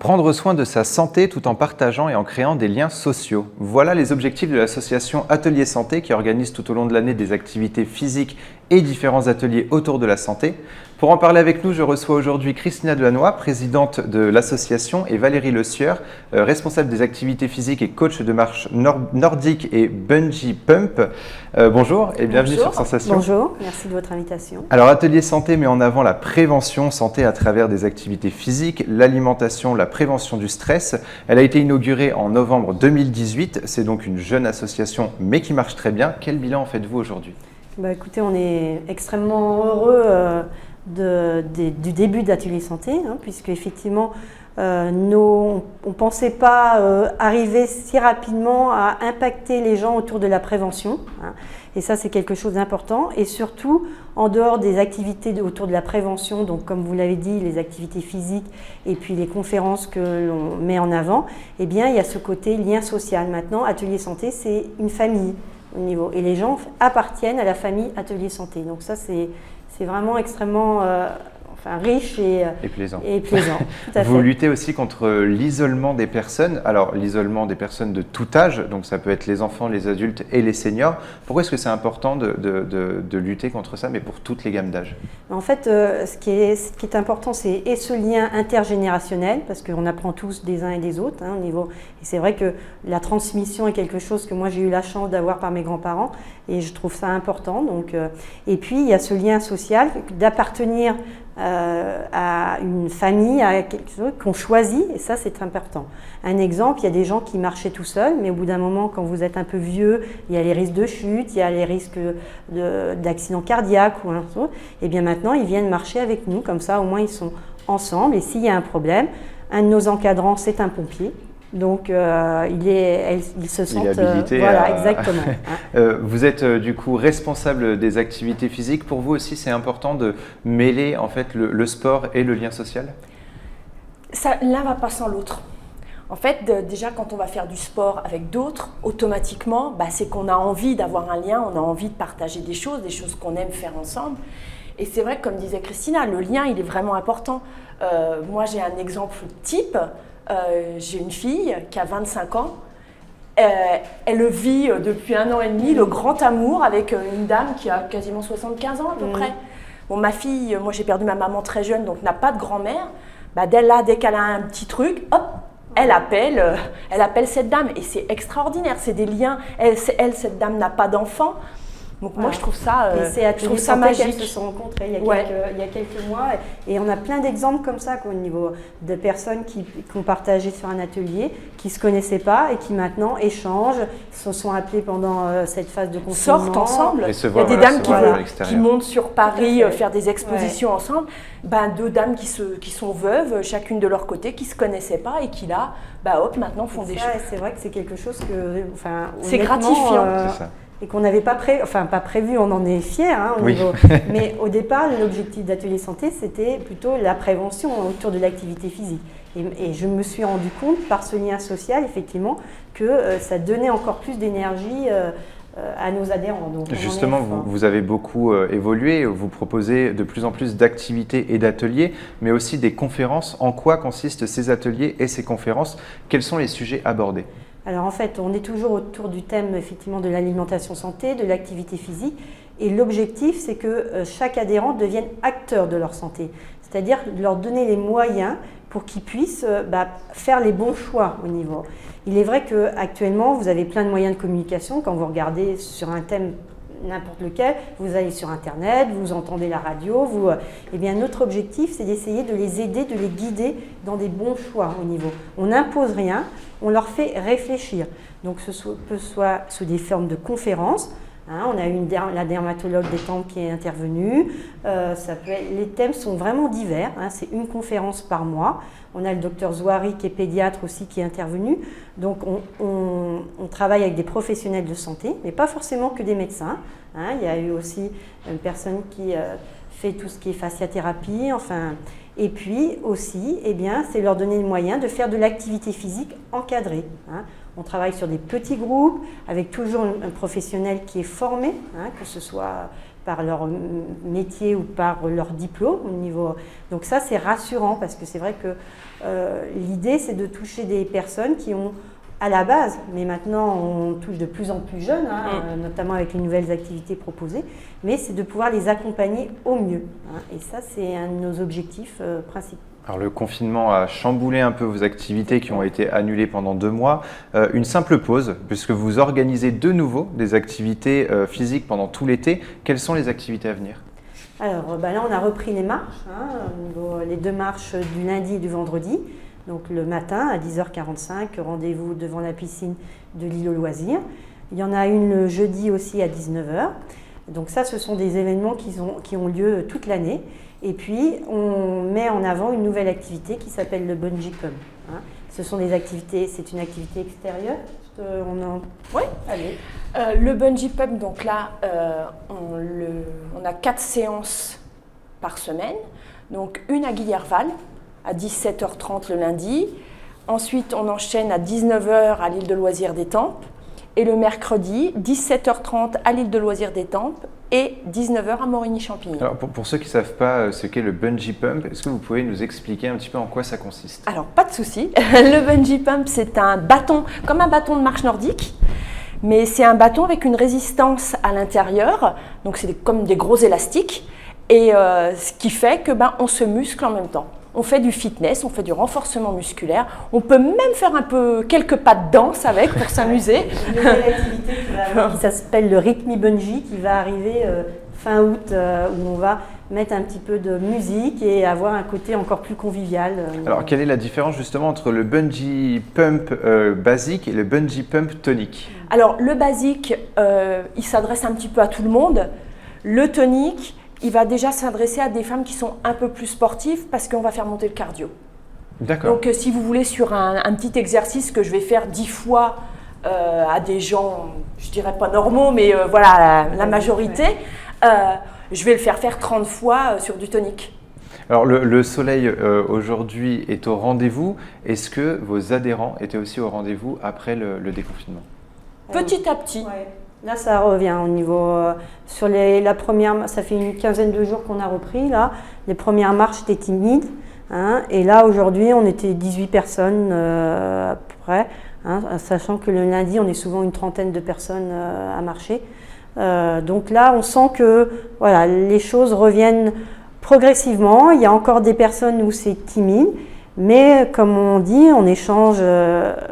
Prendre soin de sa santé tout en partageant et en créant des liens sociaux. Voilà les objectifs de l'association Atelier Santé qui organise tout au long de l'année des activités physiques et différents ateliers autour de la santé. Pour en parler avec nous, je reçois aujourd'hui Christina Delannoy, présidente de l'association, et Valérie Le Sieur, responsable des activités physiques et coach de marche nordique et bungee pump. Bonjour et bienvenue sur Sensation. Bonjour, merci de votre invitation. Alors Atelier Santé met en avant la prévention santé à travers des activités physiques, l'alimentation, la prévention du stress. Elle a été inaugurée en novembre 2018. C'est donc une jeune association mais qui marche très bien. Quel bilan en faites-vous aujourd'hui ? Écoutez, on est extrêmement heureux du début d'Atelier Santé, puisque effectivement, on ne pensait pas arriver si rapidement à impacter les gens autour de la prévention. Et ça, c'est quelque chose d'important. Et surtout, en dehors des activités autour de la prévention, donc comme vous l'avez dit, les activités physiques et puis les conférences que l'on met en avant, eh bien, il y a ce côté lien social. Maintenant, Atelier Santé, c'est une famille au niveau. Et les gens appartiennent à la famille Atelier Santé. Donc ça, c'est vraiment extrêmement riche et plaisant. Tout à Vous fait. luttez aussi contre l'isolement des personnes. Alors, l'isolement des personnes de tout âge, donc ça peut être les enfants, les adultes et les seniors. Pourquoi est-ce que c'est important de lutter contre ça, mais pour toutes les gammes d'âge ? En fait, ce qui est important, c'est ce lien intergénérationnel, parce qu'on apprend tous des uns et des autres au niveau. Et c'est vrai que la transmission est quelque chose que moi j'ai eu la chance d'avoir par mes grands-parents, et je trouve ça important. Donc, et puis il y a ce lien social d'appartenir à une famille, à quelque chose qu'on choisit, et ça c'est important. Un exemple, il y a des gens qui marchaient tout seuls, mais au bout d'un moment, quand vous êtes un peu vieux, il y a les risques de chute, il y a les risques d'accident cardiaque ou un autre. Et bien maintenant, ils viennent marcher avec nous, comme ça au moins ils sont ensemble, et s'il y a un problème, un de nos encadrants c'est un pompier. Donc, ils se sentent… Il est habilité voilà, exactement. Vous êtes du coup responsable des activités physiques. Pour vous aussi, c'est important de mêler en fait le sport et le lien social ? L'un va pas sans l'autre. En fait, déjà, quand on va faire du sport avec d'autres, automatiquement, c'est qu'on a envie d'avoir un lien, on a envie de partager des choses qu'on aime faire ensemble. Et c'est vrai que, comme disait Christina, le lien, il est vraiment important. Moi, j'ai un exemple type. J'ai une fille qui a 25 ans, elle vit depuis 1 an et demi le grand amour avec une dame qui a quasiment 75 ans à peu près. Bon, ma fille, moi j'ai perdu ma maman très jeune, donc n'a pas de grand-mère. Dès qu'elle a un petit truc, hop, elle appelle cette dame, et c'est extraordinaire, c'est des liens. Cette dame n'a pas d'enfant. Donc moi je trouve ça, magique. Elles se sont rencontrées il y a quelques mois, et on a plein d'exemples comme ça au niveau de personnes qui ont partagé sur un atelier, qui ne se connaissaient pas et qui maintenant échangent, se sont appelées pendant cette phase de confinement. Sortent ensemble. Il y a des dames qui montent sur Paris faire des expositions ensemble. 2 dames qui sont veuves, chacune de leur côté, qui ne se connaissaient pas et qui là, maintenant font des choses. C'est vrai que c'est quelque chose que… c'est gratifiant. C'est ça. Et qu'on n'avait pas prévu, on en est fiers niveau. Mais au départ, l'objectif d'Atelier Santé, c'était plutôt la prévention autour de l'activité physique. Et je me suis rendu compte par ce lien social, effectivement, que ça donnait encore plus d'énergie à nos adhérents. Donc, justement, vous avez beaucoup évolué, vous proposez de plus en plus d'activités et d'ateliers, mais aussi des conférences. En quoi consistent ces ateliers et ces conférences ? Quels sont les sujets abordés ? Alors en fait, on est toujours autour du thème effectivement de l'alimentation santé, de l'activité physique, et l'objectif c'est que chaque adhérent devienne acteur de leur santé, c'est-à-dire de leur donner les moyens pour qu'ils puissent faire les bons choix au niveau. Il est vrai qu'actuellement, vous avez plein de moyens de communication. Quand vous regardez sur un thème n'importe lequel, vous allez sur Internet, vous entendez la radio, eh bien notre objectif c'est d'essayer de les aider, de les guider dans des bons choix au niveau. On n'impose rien, on leur fait réfléchir. Donc ce peut soit sous des formes de conférences. On a eu la dermatologue des tempes qui est intervenue. Les thèmes sont vraiment divers. C'est une conférence par mois. On a le docteur Zouari qui est pédiatre aussi qui est intervenu. Donc on travaille avec des professionnels de santé, mais pas forcément que des médecins. Il y a eu aussi une personne qui fait tout ce qui est fasciathérapie. Et puis aussi, c'est leur donner le moyen de faire de l'activité physique encadrée. On travaille sur des petits groupes avec toujours un professionnel qui est formé, que ce soit par leur métier ou par leur diplôme au niveau. Donc ça, c'est rassurant parce que c'est vrai que l'idée, c'est de toucher des personnes qui ont à la base, mais maintenant on touche de plus en plus jeunes, notamment avec les nouvelles activités proposées, mais c'est de pouvoir les accompagner au mieux. Et ça, c'est un de nos objectifs principaux. Alors le confinement a chamboulé un peu vos activités qui ont été annulées pendant 2 mois. Une simple pause, puisque vous organisez de nouveau des activités physiques pendant tout l'été. Quelles sont les activités à venir ? Alors là, on a repris les marches, les 2 marches du lundi et du vendredi. Donc le matin à 10h45, rendez-vous devant la piscine de l'île aux loisirs. Il y en a une le jeudi aussi à 19h. Donc ça, ce sont des événements qui ont lieu toute l'année. Et puis, on met en avant une nouvelle activité qui s'appelle le bungee pump. Ce sont des activités, c'est une activité extérieure. Oui, allez. Le bungee pump, donc là, on a 4 séances par semaine. Donc une à Guillerval, à 17h30 le lundi. Ensuite, on enchaîne à 19h à l'île de loisirs d'Étampes. Et le mercredi, 17h30 à l'île de loisirs d'Étampes et 19h à Morigny-Champigny. Alors pour ceux qui ne savent pas ce qu'est le bungee pump, est-ce que vous pouvez nous expliquer un petit peu en quoi ça consiste ? Alors, pas de souci. Le bungee pump, c'est un bâton, comme un bâton de marche nordique, mais c'est un bâton avec une résistance à l'intérieur. Donc, c'est comme des gros élastiques. Et ce qui fait que on se muscle en même temps. On fait du fitness, on fait du renforcement musculaire. On peut même faire quelques pas de danse avec pour s'amuser. Une nouvelle activité qui s'appelle le Rhythmi Bungee qui va arriver fin août où on va mettre un petit peu de musique et avoir un côté encore plus convivial. Alors quelle est la différence justement entre le bungee pump basique et le bungee pump tonique ? Alors le basique, il s'adresse un petit peu à tout le monde. Le tonique, il va déjà s'adresser à des femmes qui sont un peu plus sportives parce qu'on va faire monter le cardio. D'accord. Donc si vous voulez, sur un petit exercice que je vais faire 10 fois à des gens, je dirais pas normaux, mais voilà, la majorité, je vais le faire 30 fois sur du tonique. Alors le soleil aujourd'hui est au rendez-vous. Est-ce que vos adhérents étaient aussi au rendez-vous après le déconfinement ? Petit à petit. Ouais. Là, ça revient au niveau… sur la première, ça fait une quinzaine de jours qu'on a repris. Là. Les premières marches étaient timides. Et là, aujourd'hui, on était 18 personnes à peu près. Sachant que le lundi, on est souvent une trentaine de personnes à marcher. Donc là, on sent que voilà, les choses reviennent progressivement. Il y a encore des personnes où c'est timide. Mais comme on dit, on échange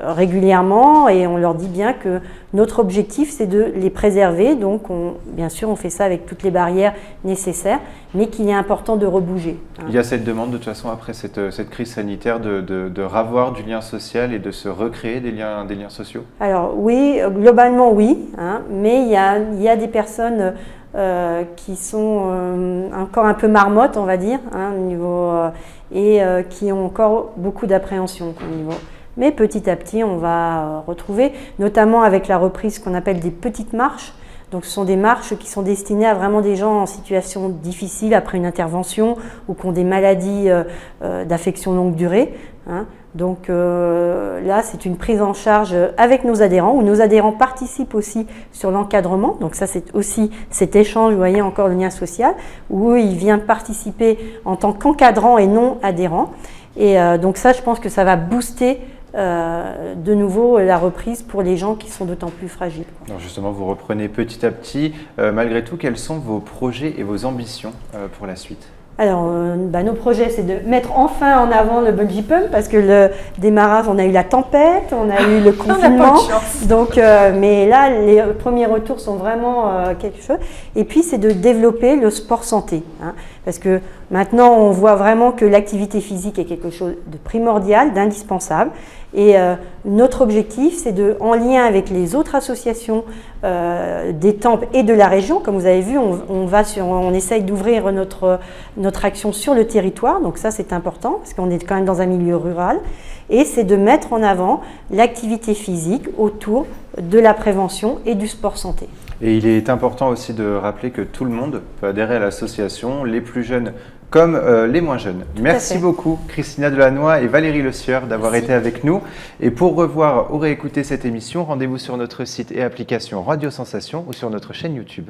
régulièrement et on leur dit bien que notre objectif, c'est de les préserver. Donc, bien sûr, on fait ça avec toutes les barrières nécessaires, mais qu'il est important de rebouger. Il y a cette demande, de toute façon, après cette crise sanitaire, de ravoir du lien social et de se recréer des liens sociaux ? Alors oui, globalement oui, mais il y a des personnes qui sont encore un peu marmottes, on va dire, au niveau… et qui ont encore beaucoup d'appréhension au niveau. Mais petit à petit, on va retrouver, notamment avec la reprise qu'on appelle des petites marches. Donc, ce sont des marches qui sont destinées à vraiment des gens en situation difficile après une intervention ou qui ont des maladies d'affection longue durée. Donc là, c'est une prise en charge avec nos adhérents, où nos adhérents participent aussi sur l'encadrement. Donc ça, c'est aussi cet échange, vous voyez encore le lien social, où il vient participer en tant qu'encadrant et non adhérent. Et donc ça, je pense que ça va booster de nouveau la reprise pour les gens qui sont d'autant plus fragiles. Alors justement, vous reprenez petit à petit. Malgré tout, quels sont vos projets et vos ambitions pour la suite ? Alors, nos projets, c'est de mettre enfin en avant le bungee pump parce que le démarrage, on a eu la tempête, on a eu le confinement. Donc, mais là, les premiers retours sont vraiment quelque chose. Et puis, c'est de développer le sport santé. Parce que maintenant, on voit vraiment que l'activité physique est quelque chose de primordial, d'indispensable. Et notre objectif, c'est en lien avec les autres associations d'Étampes et de la région, comme vous avez vu, on essaye d'ouvrir notre action sur le territoire, donc ça c'est important, parce qu'on est quand même dans un milieu rural, et c'est de mettre en avant l'activité physique autour de la prévention et du sport santé. Et il est important aussi de rappeler que tout le monde peut adhérer à l'association, les plus jeunes comme les moins jeunes. Merci beaucoup Christina Delannoy et Valérie Le Sieur d'avoir été avec nous. Et pour revoir ou réécouter cette émission, rendez-vous sur notre site et application Radio Sensation ou sur notre chaîne YouTube.